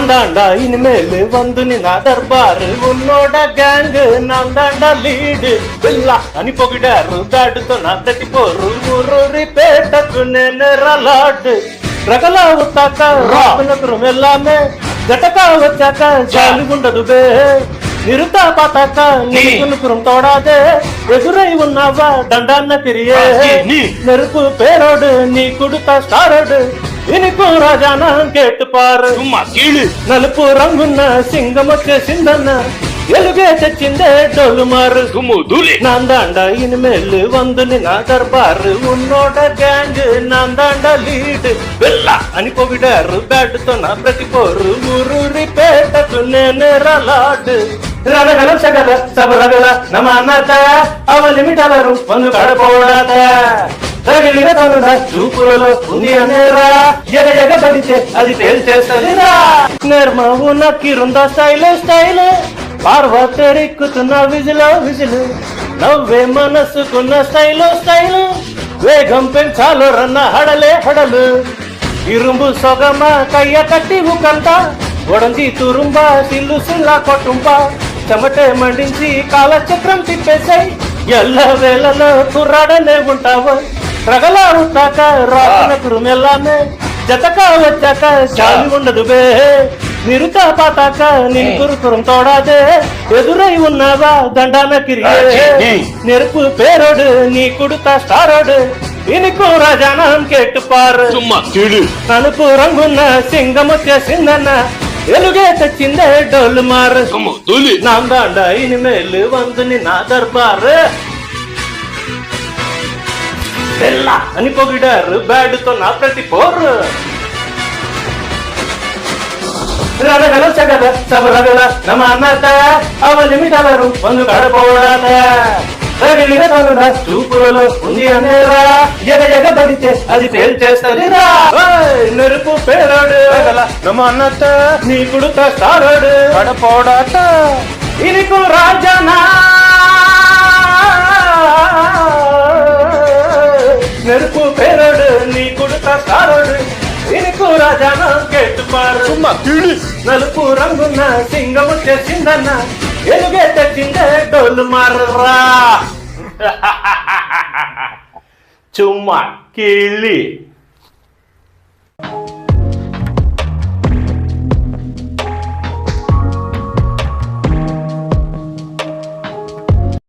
நான்தாண்டா இனிமேல் வந்து நின்னா தர்பாரு உன்னோட கேங்கு நான்தாண்டா லீடு பில்லா అని పొగిడారు దాటుతో నా తట్టి పోరు ఊరూరి పేటకు నేను రలాడు రగలా ఉత్తాక రాపినకురం ఎల్లామే జటకా వచ్చాక జాలి ఉండదు బే నిరుతా పాతాక నీకునుకురం తోడాదే ఎదురై ఉన్నావా దండాన్న తిరియే నెరుపు పేరోడు నీ కుడుతా స్టారోడు ఇనికు రాజాన కేట్టుపారు నలుపు రంగున్న సింగం వచ్చేసిందన్న ఎలుగే తెచ్చిందే డోలు మారు నాందాండ ఇనిమేలు వందుని నా దర్బారు ఉన్నోడ గ్యాంగ్ నాందాండ లీడ్ వెళ్ళ అని పొగిడారు బ్యాడ్తో నా ప్రతిపోరు ఊరూరి పేటకు నేను రలాడు రగల సగల సబరగల నమానత అవలిమిటలరు పన్ను కడపోడాత రగిలిన తనుడ చూపులలో ఉంది అనేరా ఎగబడితే అది తేల్చేస్తదిరా నిర్మవు నక్కిరుందా స్టైల్ స్టైల్ పార్వతెరెక్కుతున్న విజిలో విజిలు నవ్వే మనసుకున్న స్టైలు స్టైలు వేగం పెంచాలో రన్న హడలే హడలు ఇరుంబు సొగమ కయ్య కట్టి ఉకంట ఒడంది తురుంబ సిల్లు సిల్లా కొట్టుంబ చెమటే మండించి కాలచక్రం తిప్పేసాయి ఎల్ల వేళలో కుర్రాడనే ఉంటావు రగలా ఉంటాక రాసిన కురుమెల్లామే జతకా వచ్చాక చాలి ఉండదు బే నిరుతా పాతాక నేను కురుకురం తోడాదే ఎదురై ఉన్నావా దండాన కిరియే నెరుపు పేరోడు నీ కుడుతా స్టారోడు ఇనికు రాజానం కేట్టుపారు నలుపు రంగున్న సింగం వచ్చేసిందన్న ఎలుగే తెచ్చిందే డోలు మారు నాందాండ ఇనిమేలు వందుని నా దర్బారు అని పొగిడారు బ్యాడ్తో నా ప్రతి పోరు రగల సగల సబరగల నమానత అవలిమిటలరు పన్ను కడపోడాత రగిలిన తనుడ చూపులలో ఉంది అనేరా ఎగబడితే అది తేల్చేస్తదిరా నెరుపు పేరాడు నమానత నీ కుడుత స్టారోడు కడపోడాత ఇనికు రాజనా నెరుపు పేరాడు నీ కుడుత స్టారోడు ఇనుకు రాజాన కేట్టుపారు నలుపు రంగున్న సింగం వచ్చేసిందన్న ఎలుగే తెచ్చిందే డోలు మారరా చుమ్మా కిళ్ళి